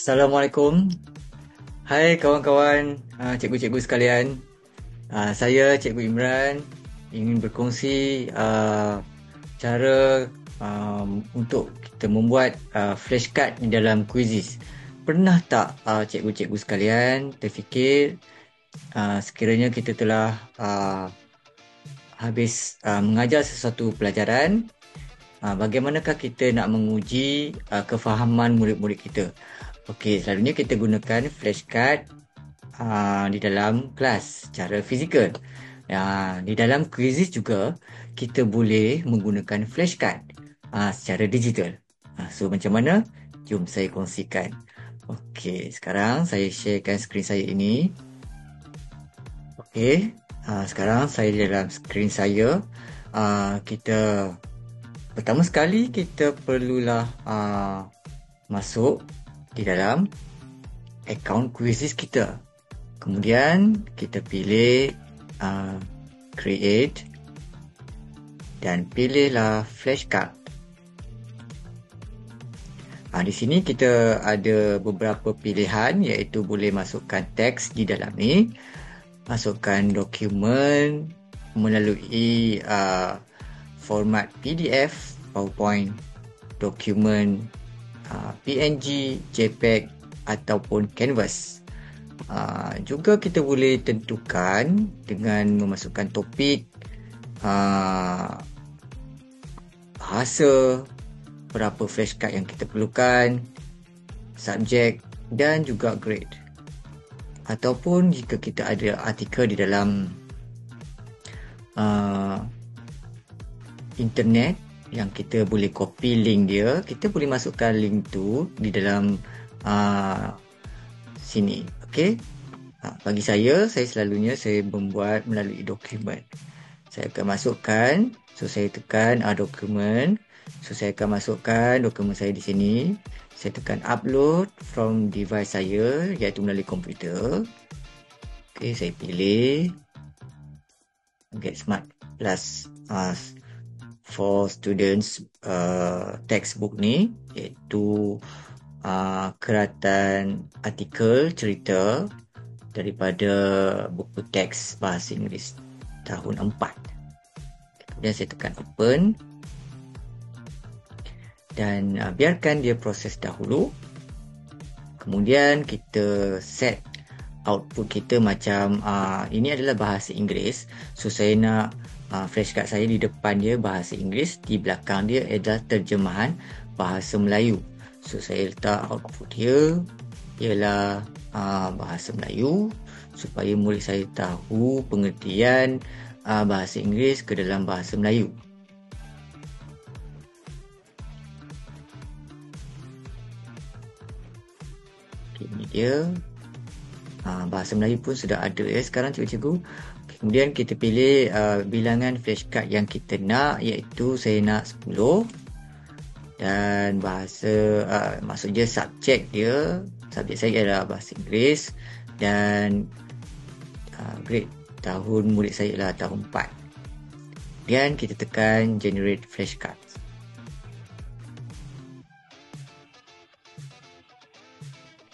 Assalamualaikum. Hai kawan-kawan, cikgu-cikgu sekalian. Saya Cikgu Imran ingin berkongsi cara untuk kita membuat flashcard di dalam quizzes. Pernah tak cikgu-cikgu sekalian terfikir sekiranya kita telah habis mengajar sesuatu pelajaran, bagaimanakah kita nak menguji kefahaman murid-murid kita? Okey, selalunya kita gunakan flashcard di dalam kelas secara fizikal. Di dalam quizzes juga kita boleh menggunakan flashcard secara digital. So macam mana? Jom saya kongsikan. Okey, sekarang saya sharekan skrin saya ini. Okey, sekarang saya di dalam skrin saya. Kita pertama sekali kita perlulah masuk di dalam akaun quizzes kita. Kemudian kita pilih create dan pilihlah flashcard. Di sini kita ada beberapa pilihan, iaitu boleh masukkan teks di dalam ni, masukkan dokumen melalui format PDF, PowerPoint, dokumen PNG, JPEG ataupun Canvas. Juga kita boleh tentukan dengan memasukkan topik, bahasa, berapa flashcard yang kita perlukan, subjek dan juga grade. Ataupun jika kita ada artikel di dalam internet yang kita boleh copy link dia, kita boleh masukkan link tu di dalam sini. Okey. Bagi saya selalunya saya membuat melalui dokumen. Saya akan masukkan, so saya tekan dokumen. So saya akan masukkan dokumen saya di sini. Saya tekan upload from device saya, iaitu melalui komputer. Okey, saya pilih Get Smart Plus for students textbook ni, iaitu keratan artikel cerita daripada buku teks bahasa Inggeris tahun 4. Kemudian saya tekan open dan biarkan dia proses dahulu. Kemudian kita set output kita macam ini adalah bahasa Inggeris, so saya nak flashcard saya di depan dia bahasa Inggeris, di belakang dia adalah terjemahan bahasa Melayu. So saya letak output dia ialah bahasa Melayu, supaya murid saya tahu pengertian bahasa Inggeris ke dalam bahasa Melayu. Okay, ini dia. Bahasa Melayu pun sudah ada sekarang cikgu-cikgu. Kemudian kita pilih bilangan flashcard yang kita nak, iaitu saya nak 10. Dan bahasa, maksudnya subjek saya adalah bahasa Inggeris. Dan grade tahun murid saya adalah tahun 4. Dan kita tekan generate flashcard.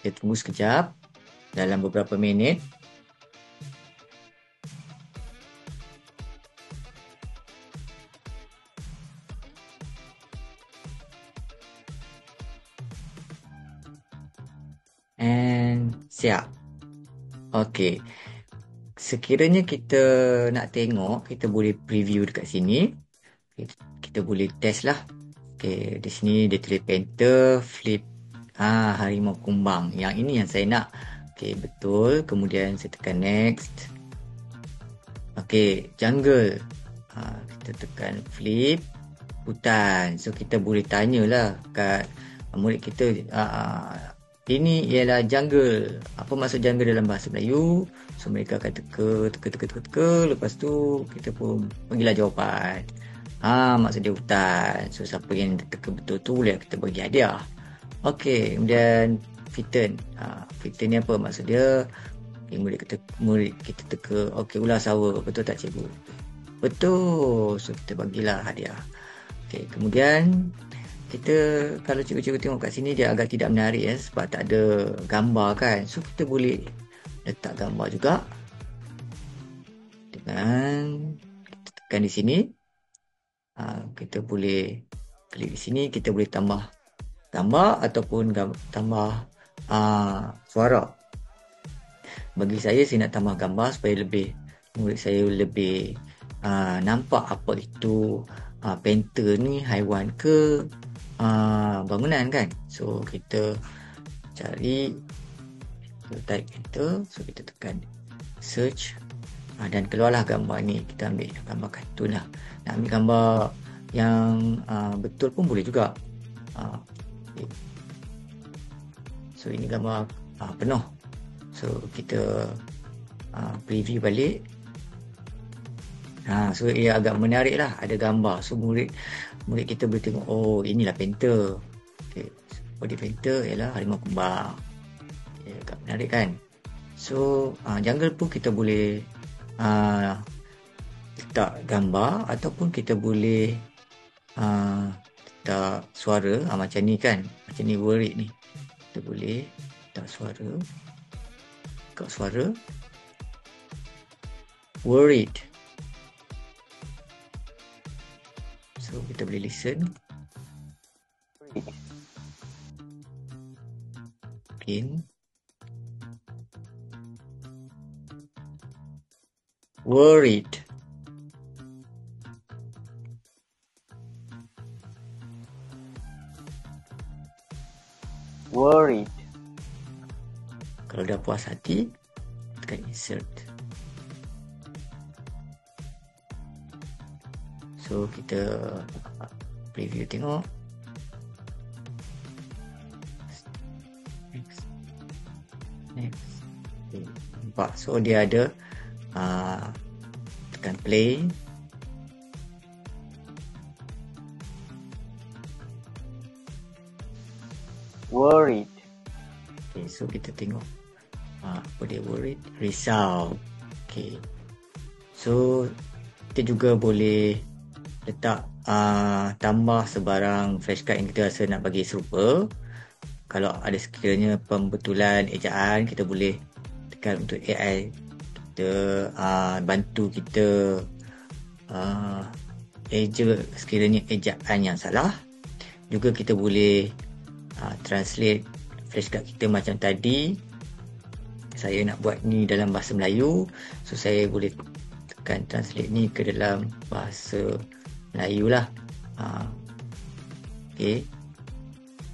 Kita tunggu sekejap, dalam beberapa minit. And siap. Okey. Sekiranya kita nak tengok, kita boleh preview dekat sini. Kita boleh test lah. Okey, di sini dia tulis panther, flip, harimau kumbang. Yang ini yang saya nak. Okey, betul. Kemudian saya tekan next. Okey, jungle. Kita tekan flip, hutan. So kita boleh tanyalah kat murid kita, ini ialah jungle. Apa maksud jungle dalam bahasa Melayu? So mereka akan teka. Lepas tu kita pun bagilah jawapan. Maksud dia hutan. So siapa yang teka betul tu boleh kita bagi hadiah. Okey, kemudian fitten. Fitten ni apa maksud dia? Murid kita teka, okey, ular sawa. Betul tak cikgu? Betul. So kita bagilah hadiah. Okey, kemudian kita kalau cikgu-cikgu tengok kat sini dia agak tidak menarik ya, sebab tak ada gambar kan. So kita boleh letak gambar juga dengan kita tekan di sini. Kita boleh klik di sini, kita boleh tambah gambar ataupun tambah suara. Bagi saya nak tambah gambar supaya murid saya lebih nampak apa itu painter ni, haiwan ke bangunan kan. So kita cari, kita type enter, so kita tekan search dan keluarlah gambar ni. Kita ambil gambar kartun lah. Nak ambil gambar yang betul pun boleh juga. Okay. So ini gambar penuh. So kita preview balik. So ia agak menarik lah, ada gambar. So murid kita boleh tengok, oh inilah painter. Okay. So, dia painter ialah harimau kembar. Okay, agak menarik kan. So jungle pun kita boleh letak gambar ataupun kita boleh letak suara macam ni kan. Macam ni worried ni. Kita boleh letak suara. Worried. So kita boleh listen. Again. Worried. Kalau dah puas hati, tekan insert. So kita preview tengok. Next. Okay. Nampak. So dia ada tekan play. Worried. Okay, so kita tengok apa dia worried. Risau. Okay. So kita juga boleh letak tambah sebarang flashcard yang kita rasa nak bagi serupa. Kalau ada sekiranya pembetulan ejaan, kita boleh tekan untuk AI kita bantu kita eja sekiranya ejaan yang salah. Juga kita boleh translate flashcard kita macam tadi. Saya nak buat ni dalam bahasa Melayu, so saya boleh tekan translate ni ke dalam bahasa Melayu lah. Okay.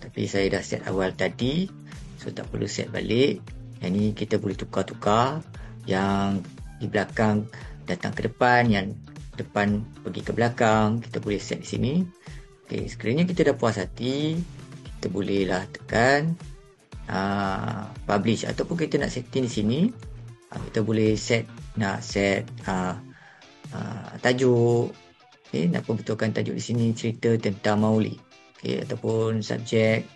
Tapi saya dah set awal tadi, so tak perlu set balik. Yang ni kita boleh tukar-tukar, yang di belakang datang ke depan, yang depan pergi ke belakang. Kita boleh set di sini. Okay, sekiranya kita dah puas hati, kita bolehlah tekan publish, ataupun kita nak setting di sini. Kita boleh nak set tajuk. Okay, nak pembetulkan tajuk di sini cerita tentang Mauli. Okay, ataupun subjek,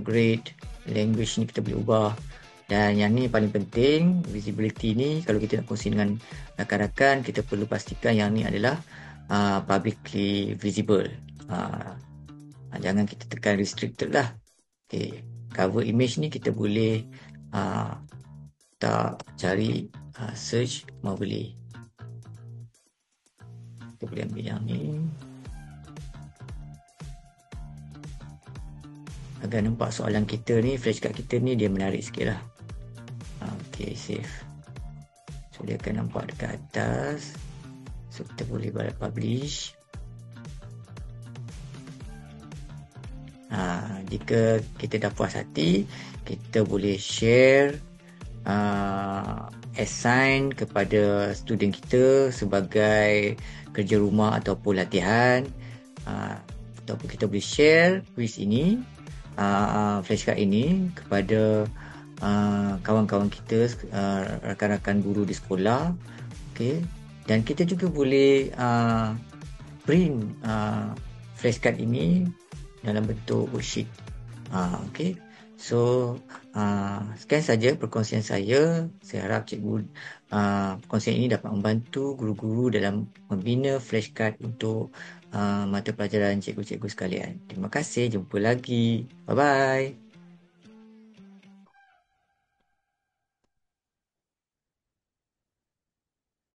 grade, language ni kita boleh ubah. Dan yang ni paling penting, visibility ni kalau kita nak kongsi dengan rakan-rakan, kita perlu pastikan yang ni adalah publicly visible. Jangan kita tekan restricted lah. Okay, cover image ni kita boleh tak cari search Mowgli. Kita boleh ambil yang ni agar nampak soalan kita ni, flashcard kita ni dia menarik sikit lah. Okay, save. So dia akan nampak dekat atas. So kita boleh buat publish. Jika kita dah puas hati, kita boleh share, assign kepada student kita sebagai kerja rumah ataupun latihan, ataupun kita boleh share quiz ini, flashcard ini kepada kawan-kawan kita, rakan-rakan guru di sekolah. Okay. Dan kita juga boleh print flashcard ini dalam bentuk worksheet. Okay. So, sekian saja perkongsian saya. Saya harap perkongsian ini dapat membantu guru-guru dalam membina flashcard untuk mata pelajaran cikgu-cikgu sekalian. Terima kasih. Jumpa lagi. Bye-bye.